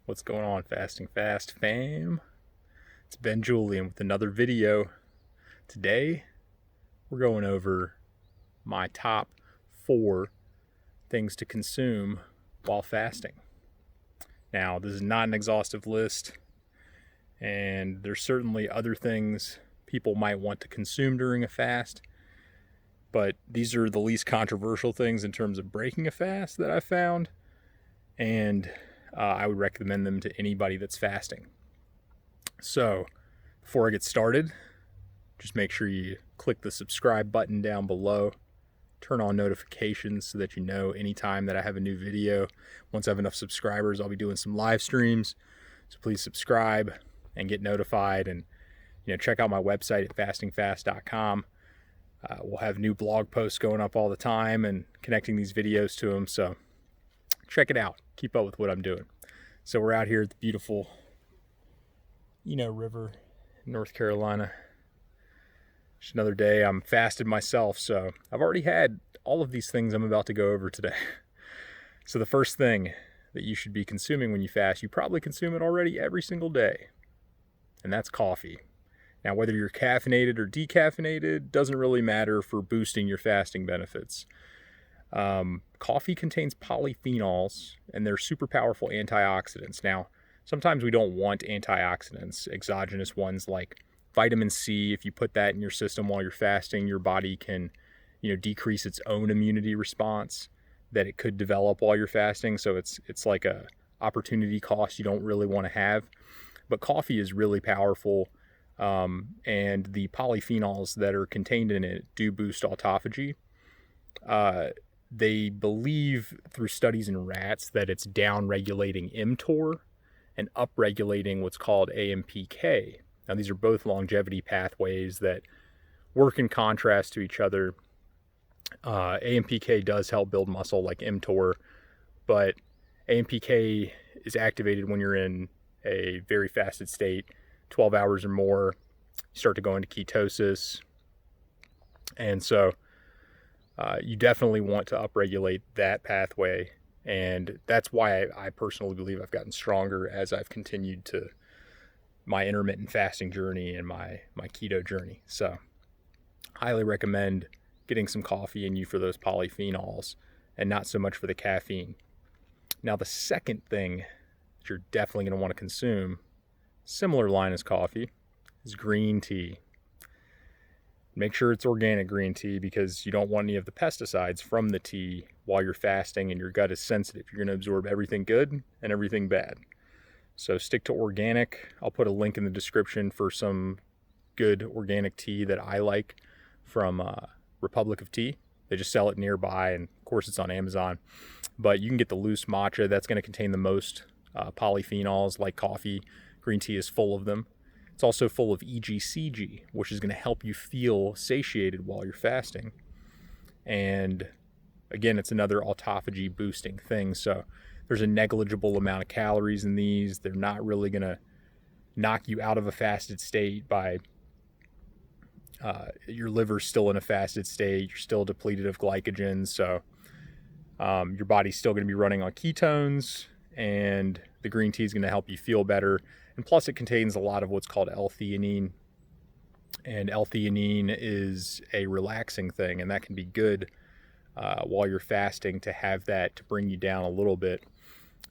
What's going on, Fasting Fast fam? It's Ben Julian with another video. Today, we're going over my top 4 things to consume while fasting. Now, this is not an exhaustive list, and there's certainly other things people might want to consume during a fast, but these are the least controversial things in terms of breaking a fast that I've found, and I would recommend them to anybody that's fasting. So, before I get started, just make sure you click the subscribe button down below. Turn on notifications so that you know anytime that I have a new video. Once I have enough subscribers, I'll be doing some live streams. So please subscribe and get notified. And check out my website at fastingfast.com. We'll have new blog posts going up all the time and connecting these videos to them. So check it out. Keep up with what I'm doing. So we're out here at the beautiful, river in North Carolina. Just another day. I'm fasted myself, so I've already had all of these things I'm about to go over today. So the first thing that you should be consuming when you fast, you probably consume it already every single day, and that's coffee. Now, whether you're caffeinated or decaffeinated doesn't really matter for boosting your fasting benefits. Coffee contains polyphenols, and they're super powerful antioxidants. Now, sometimes we don't want antioxidants, exogenous ones like vitamin C. If you put that in your system while you're fasting, your body can, decrease its own immunity response that it could develop while you're fasting. So it's like a opportunity cost you don't really want to have. But coffee is really powerful, and the polyphenols that are contained in it do boost autophagy. They believe through studies in rats that it's down-regulating mTOR and up-regulating what's called AMPK. Now, these are both longevity pathways that work in contrast to each other. AMPK does help build muscle like mTOR, but AMPK is activated when you're in a very fasted state, 12 hours or more. You start to go into ketosis. And so you definitely want to upregulate that pathway. And that's why I personally believe I've gotten stronger as I've continued to my intermittent fasting journey and my keto journey. So highly recommend getting some coffee in you for those polyphenols and not so much for the caffeine. Now, the second thing that you're definitely going to want to consume, similar line as coffee, is green tea. Make sure it's organic green tea because you don't want any of the pesticides from the tea while you're fasting and your gut is sensitive. You're going to absorb everything good and everything bad. So stick to organic. I'll put a link in the description for some good organic tea that I like from Republic of Tea. They just sell it nearby, and of course it's on Amazon. But you can get the loose matcha. That's going to contain the most polyphenols like coffee. Green tea is full of them. It's also full of EGCG, which is going to help you feel satiated while you're fasting. And again, it's another autophagy boosting thing. So there's a negligible amount of calories in these. They're not really going to knock you out of a fasted state by your liver's still in a fasted state. You're still depleted of glycogen. So your body's still going to be running on ketones, and the green tea is going to help you feel better. And plus, it contains a lot of what's called L-theanine. And L-theanine is a relaxing thing, and that can be good while you're fasting to have that to bring you down a little bit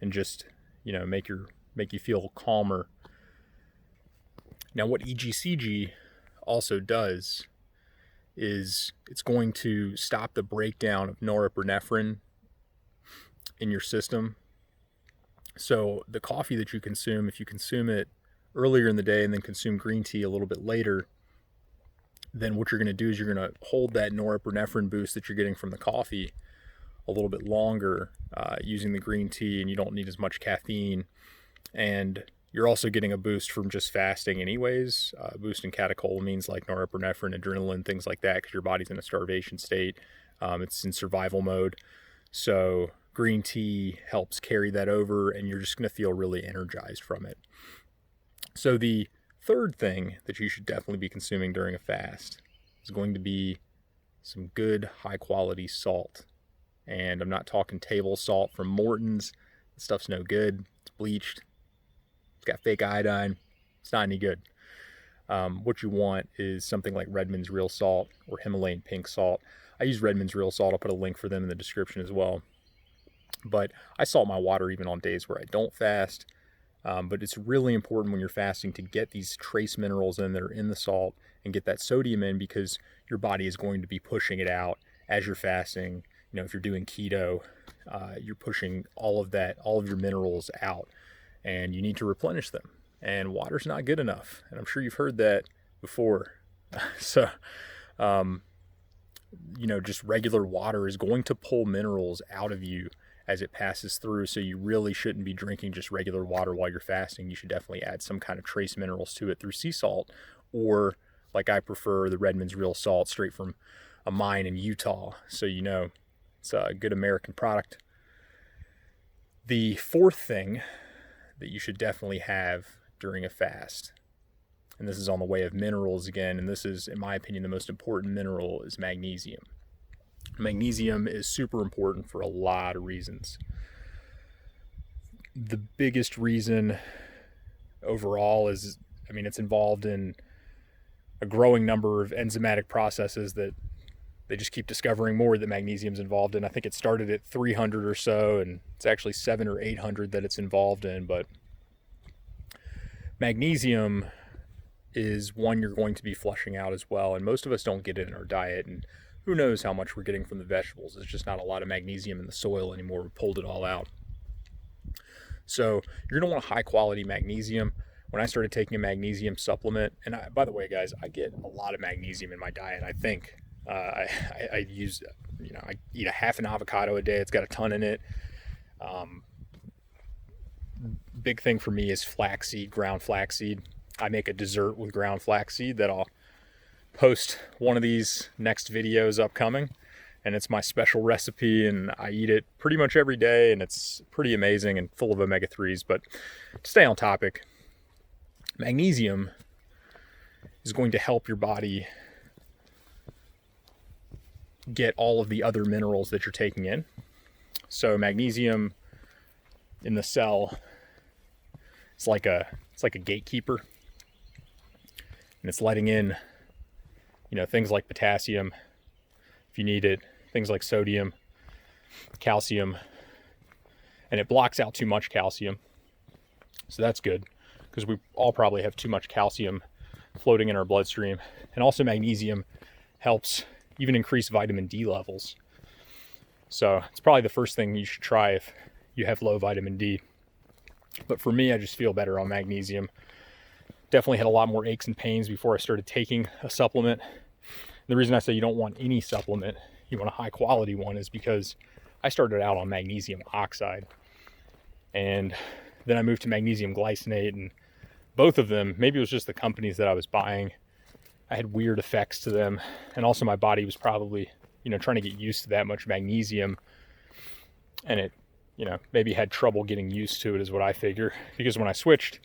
and just make you feel calmer. Now, what EGCG also does is it's going to stop the breakdown of norepinephrine in your system. So the coffee that you consume, if you consume it earlier in the day and then consume green tea a little bit later, then what you're going to do is you're going to hold that norepinephrine boost that you're getting from the coffee a little bit longer using the green tea, and you don't need as much caffeine. And you're also getting a boost from just fasting anyways, boosting catecholamines like norepinephrine, adrenaline, things like that, because your body's in a starvation state. It's in survival mode. So green tea helps carry that over, and you're just going to feel really energized from it. So the third thing that you should definitely be consuming during a fast is going to be some good high quality salt. And I'm not talking table salt from Morton's. The stuff's no good. It's bleached. got fake iodine. It's not any good. What you want is something like Redmond's Real Salt or Himalayan Pink Salt. I use Redmond's Real Salt. I'll put a link for them in the description as well. But I salt my water even on days where I don't fast. But it's really important when you're fasting to get these trace minerals in that are in the salt and get that sodium in, because your body is going to be pushing it out as you're fasting. You know, if you're doing keto, you're pushing all of your minerals out, and you need to replenish them. And water's not good enough. And I'm sure you've heard that before. So, just regular water is going to pull minerals out of you as it passes through. So you really shouldn't be drinking just regular water while you're fasting. You should definitely add some kind of trace minerals to it through sea salt, or like I prefer the Redmond's Real Salt straight from a mine in Utah. So it's a good American product. The fourth thing that you should definitely have during a fast, and this is on the way of minerals again, and this is, in my opinion, the most important mineral, is magnesium. Magnesium is super important for a lot of reasons. The biggest reason overall is, it's involved in a growing number of enzymatic processes that they just keep discovering more that magnesium's involved in. I think it started at 300 or so, and it's actually 700 or 800 that it's involved in. But magnesium is one you're going to be flushing out as well, and most of us don't get it in our diet, and who knows how much we're getting from the vegetables. There's just not a lot of magnesium in the soil anymore. We pulled it all out. So you're going to want high quality magnesium. When I started taking a magnesium supplement, and by the way, guys, I get a lot of magnesium in my diet. I think I use, I eat a half an avocado a day. It's got a ton in it. Big thing for me is flaxseed, ground flaxseed. I make a dessert with ground flaxseed that I'll post one of these next videos upcoming, and it's my special recipe, and I eat it pretty much every day, and it's pretty amazing and full of omega-3s. But to stay on topic, magnesium is going to help your body get all of the other minerals that you're taking in. So magnesium in the cell, it's like a gatekeeper, and it's letting in things like potassium, if you need it, things like sodium, calcium, and it blocks out too much calcium. So that's good, because we all probably have too much calcium floating in our bloodstream. And also magnesium helps even increase vitamin D levels. So it's probably the first thing you should try if you have low vitamin D. But for me, I just feel better on magnesium. Definitely had a lot more aches and pains before I started taking a supplement. The reason I say you don't want any supplement, you want a high quality one, is because I started out on magnesium oxide, and then I moved to magnesium glycinate, and both of them, maybe it was just the companies that I was buying, I had weird effects to them, and also my body was probably trying to get used to that much magnesium, and it maybe had trouble getting used to it, is what I figure. Because when I switched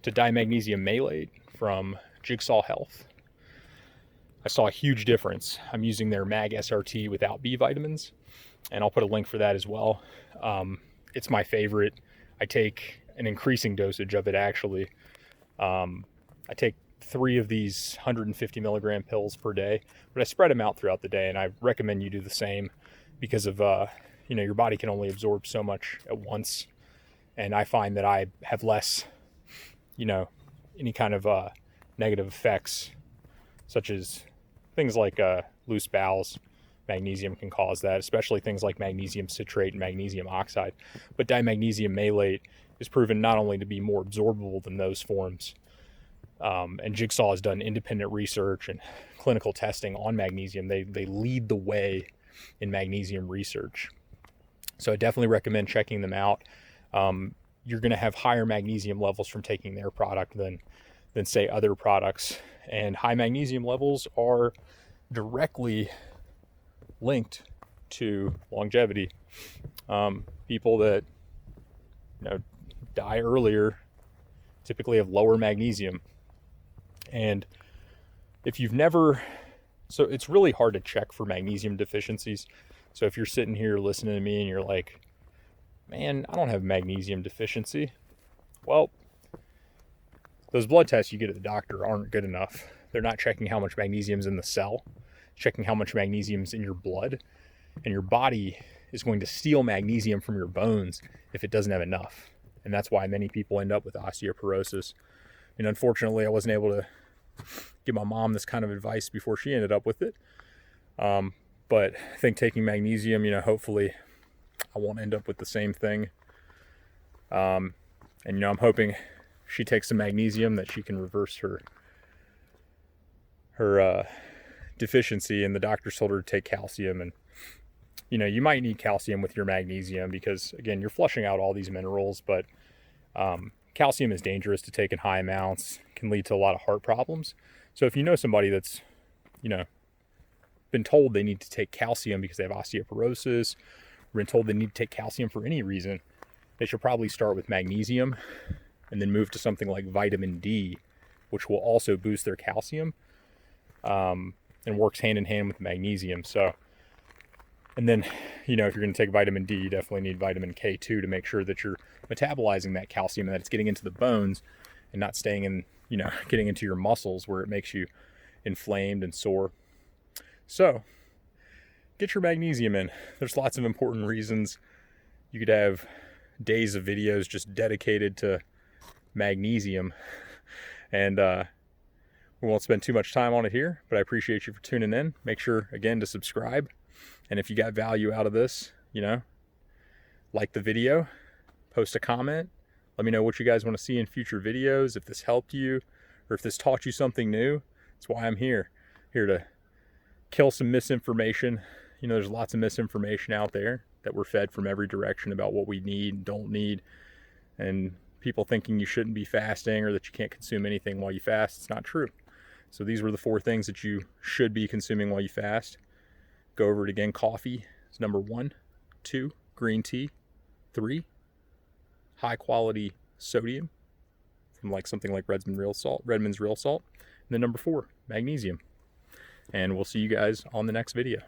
to dimagnesium malate from Jigsaw Health, I saw a huge difference. I'm using their Mag SRT without B vitamins, and I'll put a link for that as well. It's my favorite. I take an increasing dosage of it, actually. I take 3 of these 150 milligram pills per day, but I spread them out throughout the day, and I recommend you do the same, because of your body can only absorb so much at once, and I find that I have less any kind of negative effects, such as things like loose bowels. Magnesium can cause that, especially things like magnesium citrate and magnesium oxide. But dimagnesium malate is proven not only to be more absorbable than those forms, and Jigsaw has done independent research and clinical testing on magnesium. They lead the way in magnesium research. So I definitely recommend checking them out. You're going to have higher magnesium levels from taking their product than say other products, and high magnesium levels are directly linked to longevity. People that die earlier typically have lower magnesium, and if you've never, so it's really hard to check for magnesium deficiencies. So if you're sitting here listening to me and you're like, man, I don't have magnesium deficiency, well, those blood tests you get at the doctor aren't good enough. They're not checking how much magnesium's in the cell, checking how much magnesium's in your blood, and your body is going to steal magnesium from your bones if it doesn't have enough. And that's why many people end up with osteoporosis. And unfortunately, I wasn't able to give my mom this kind of advice before she ended up with it. But I think taking magnesium, hopefully I won't end up with the same thing. And, I'm hoping she takes some magnesium that she can reverse her deficiency. And the doctor told her to take calcium. And, you might need calcium with your magnesium because, again, you're flushing out all these minerals. But calcium is dangerous to take in high amounts, can lead to a lot of heart problems. So if you know somebody that's, been told they need to take calcium because they have osteoporosis, or been told they need to take calcium for any reason, they should probably start with magnesium and then move to something like vitamin D, which will also boost their calcium, and works hand in hand with magnesium. So, and then, if you're going to take vitamin D, you definitely need vitamin K2 to make sure that you're metabolizing that calcium and that it's getting into the bones and not staying in, getting into your muscles where it makes you inflamed and sore. So, get your magnesium in. There's lots of important reasons. You could have days of videos just dedicated to magnesium. And we won't spend too much time on it here, but I appreciate you for tuning in. Make sure, again, to subscribe. And if you got value out of this, like the video, post a comment. Let me know what you guys want to see in future videos, if this helped you or if this taught you something new. That's why I'm here to kill some misinformation. There's lots of misinformation out there that we're fed from every direction about what we need and don't need, and people thinking you shouldn't be fasting or that you can't consume anything while you fast. It's not true. So these were the 4 things that you should be consuming while you fast. Go over it again. Coffee is number 1. 2, green tea. 3, high quality sodium from something like Redmond's Real Salt. And then number 4, magnesium. And we'll see you guys on the next video.